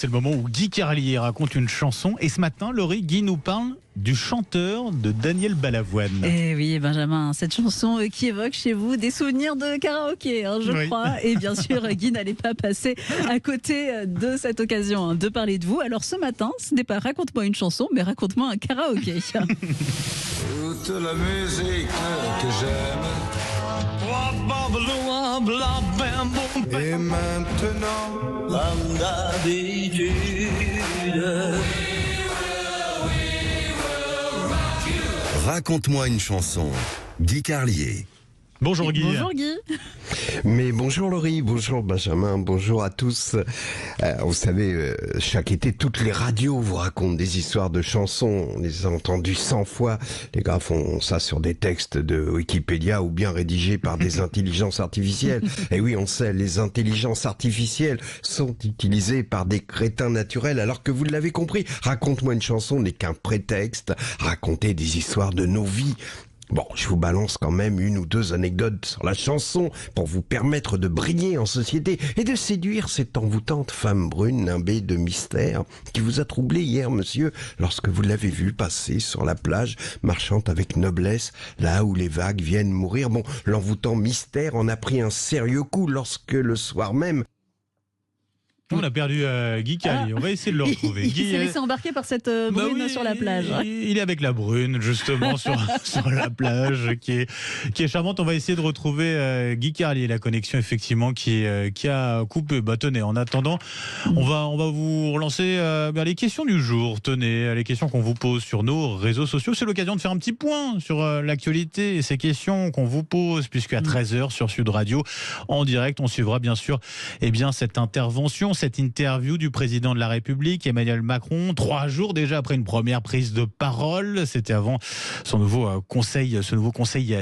C'est le moment où Guy Carlier raconte une chanson. Et ce matin, Laurie, Guy nous parle du chanteur de Daniel Balavoine. Eh oui, Benjamin, cette chanson qui évoque chez vous des souvenirs de karaoké, je crois. Et bien sûr, Guy n'allait pas passer à côté de cette occasion de parler de vous. Alors ce matin, ce n'est pas raconte-moi une chanson, mais raconte-moi un karaoké. Toute la musique que j'aime. Et maintenant, comme d'habitude. Raconte-moi une chanson. Guy Carlier. Bonjour Guy. Bonjour Guy. Mais bonjour Laurie, bonjour Benjamin, bonjour à tous. Vous savez, chaque été, toutes les radios vous racontent des histoires de chansons. On les a entendues 100 fois. Les gars font ça sur des textes de Wikipédia ou bien rédigés par des intelligences artificielles. Et oui, on sait, les intelligences artificielles sont utilisées par des crétins naturels. Alors que vous l'avez compris, raconte-moi une chanson n'est qu'un prétexte. Raconter des histoires de nos vies. Bon, je vous balance quand même une ou deux anecdotes sur la chanson pour vous permettre de briller en société et de séduire cette envoûtante femme brune nimbée de mystère qui vous a troublé hier, monsieur, lorsque vous l'avez vue passer sur la plage, marchant avec noblesse, là où les vagues viennent mourir. Bon, l'envoûtant mystère en a pris un sérieux coup lorsque le soir même... On a perdu Guy Carlier, on va essayer de le retrouver. Il s'est laissé embarquer par cette brune sur la plage. Il est avec la brune, justement, sur la plage, qui est charmante. On va essayer de retrouver Guy Carlier, la connexion, effectivement, qui a coupé. Bah, tenez, en attendant, on va vous relancer les questions du jour. Tenez, les questions qu'on vous pose sur nos réseaux sociaux. C'est l'occasion de faire un petit point sur l'actualité et ces questions qu'on vous pose, puisque à 13h sur Sud Radio, en direct, on suivra bien sûr cette intervention, cette interview du président de la République, Emmanuel Macron, 3 jours déjà après une première prise de parole. C'était avant ce nouveau conseil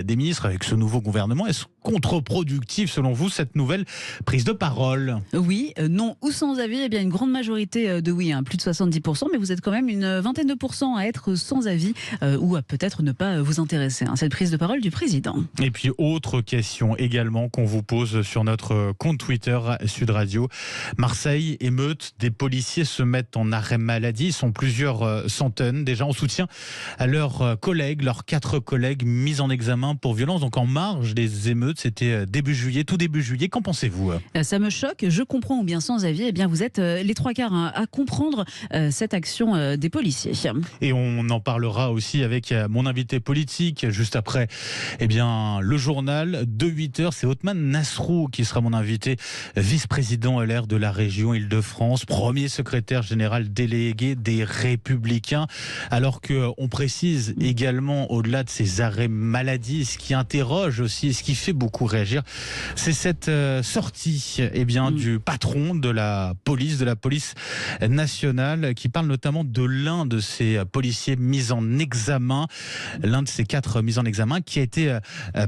des ministres avec ce nouveau gouvernement. Est-ce contre-productif, selon vous, cette nouvelle prise de parole? Oui, non ou sans avis. Eh bien, une grande majorité de oui, plus de 70%, mais vous êtes quand même une vingtaine de pourcents à être sans avis ou à peut-être ne pas vous intéresser à cette prise de parole du président. Et puis, autre question également qu'on vous pose sur notre compte Twitter Sud Radio. Marseille, émeute, des policiers se mettent en arrêt maladie. Ils sont plusieurs centaines déjà en soutien à leurs collègues, leurs 4 collègues mis en examen pour violence. Donc en marge des émeutes, c'était tout début juillet. Qu'en pensez-vous? Ça me choque, je comprends ou bien sans avis. Eh bien, vous êtes les 3/4 à comprendre cette action des policiers. Et on en parlera aussi avec mon invité politique juste après. Le journal de 8h, c'est Othman Nasrou qui sera mon invité, vice-président LR de la région Île-de-France, premier secrétaire général délégué des Républicains. Alors qu'on précise également, au-delà de ces arrêts maladie, ce qui interroge aussi, ce qui fait beaucoup réagir, c'est cette sortie du patron de la police nationale, qui parle notamment de l'un de ces policiers mis en examen, l'un de ces 4 mis en examen, qui a été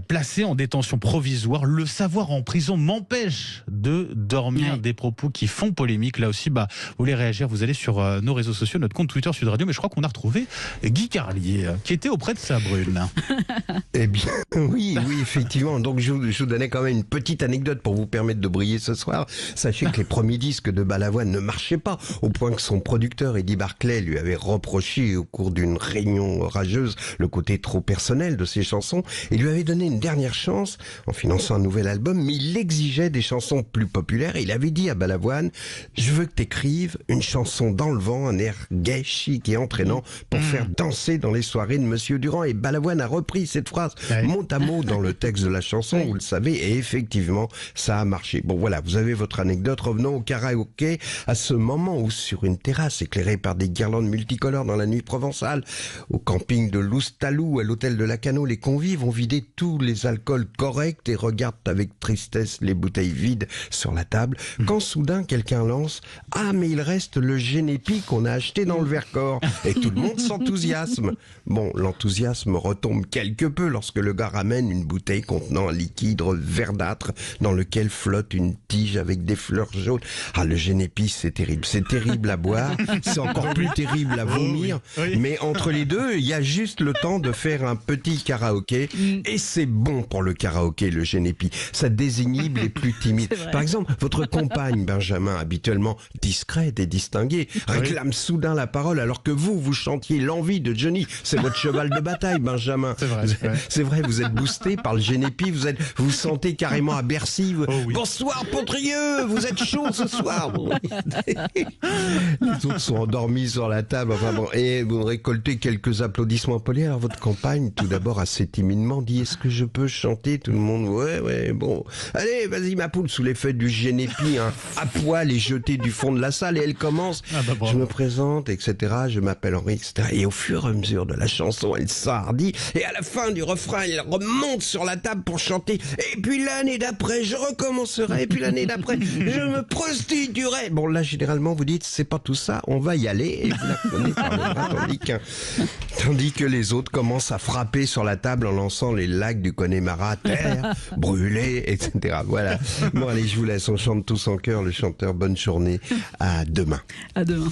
placé en détention provisoire. Le savoir en prison m'empêche de dormir. Des propos qui font polémique. Là aussi, vous voulez réagir, vous allez sur nos réseaux sociaux, notre compte Twitter Sud Radio, mais je crois qu'on a retrouvé Guy Carlier, qui était auprès de sa brune. Eh bien, oui, effectivement. Donc, je vous donnais quand même une petite anecdote pour vous permettre de briller ce soir. Sachez que les premiers disques de Balavoine ne marchaient pas, au point que son producteur, Eddie Barclay, lui avait reproché au cours d'une réunion rageuse le côté trop personnel de ses chansons et lui avait donné une dernière chance en finançant un nouvel album, mais il exigeait des chansons plus populaires et il avait dit à Balavoine: je veux que t'écrives une chanson dans le vent, un air gai, chic et entraînant pour faire danser dans les soirées de Monsieur Durand. Et Balavoine a repris cette phrase mot à mot dans le texte de la chanson, vous le savez, et effectivement, ça a marché. Bon voilà, vous avez votre anecdote. Revenons au karaoké, à ce moment où, sur une terrasse éclairée par des guirlandes multicolores dans la nuit provençale, au camping de Loustalou, à l'hôtel de Lacanau, les convives ont vidé tous les alcools corrects et regardent avec tristesse les bouteilles vides sur la table, quand soudain quelqu'un lance: ah, mais il reste le Génépi qu'on a acheté dans le Vercors. Et tout le monde s'enthousiasme. Bon, l'enthousiasme retombe quelque peu lorsque le gars ramène une bouteille contenant un liquide verdâtre dans lequel flotte une tige avec des fleurs jaunes. Ah, le génépi, c'est terrible. C'est terrible à boire. C'est encore plus terrible à vomir. Oui. Mais entre les deux, il y a juste le temps de faire un petit karaoké. Et c'est bon pour le karaoké, le génépi. Ça désinhibe les plus timides. Par exemple, votre compagne, Benjamin, habituellement discrète et distinguée, réclame soudain la parole alors que vous chantiez l'envie de Johnny. C'est votre cheval de bataille, Benjamin. C'est vrai, vous êtes boosté par le génépi, vous vous sentez carrément à Bercy. Bonsoir, Pontrieux, vous êtes chaud ce soir. Les autres sont endormis sur la table. Enfin bon, et vous récoltez quelques applaudissements polis. Alors votre compagne, tout d'abord assez timidement, dit: est-ce que je peux chanter? Tout le monde, ouais, bon. Allez, vas-y ma poule, sous l'effet du génépi, à poil et jeté du fond de la salle. Et elle commence, je me présente, etc. Je m'appelle Henri, etc. Et au fur et à mesure de la chanson, elle s'hardit. Et à la fin du refrain, elle remonte sur la table pour chanter. Et puis l'année d'après, je recommencerai. Et puis l'année d'après, je me prostituerai. Bon, là, généralement, vous dites, c'est pas tout ça, on va y aller. Et vous la prenez par le bras, tandis que les autres commencent à frapper sur la table en lançant les lacs du Connemara, terre, brûlée, etc. Voilà. Bon, allez, je vous laisse. On chante tous en chœur le chanteur. Bonne journée. À demain. À demain.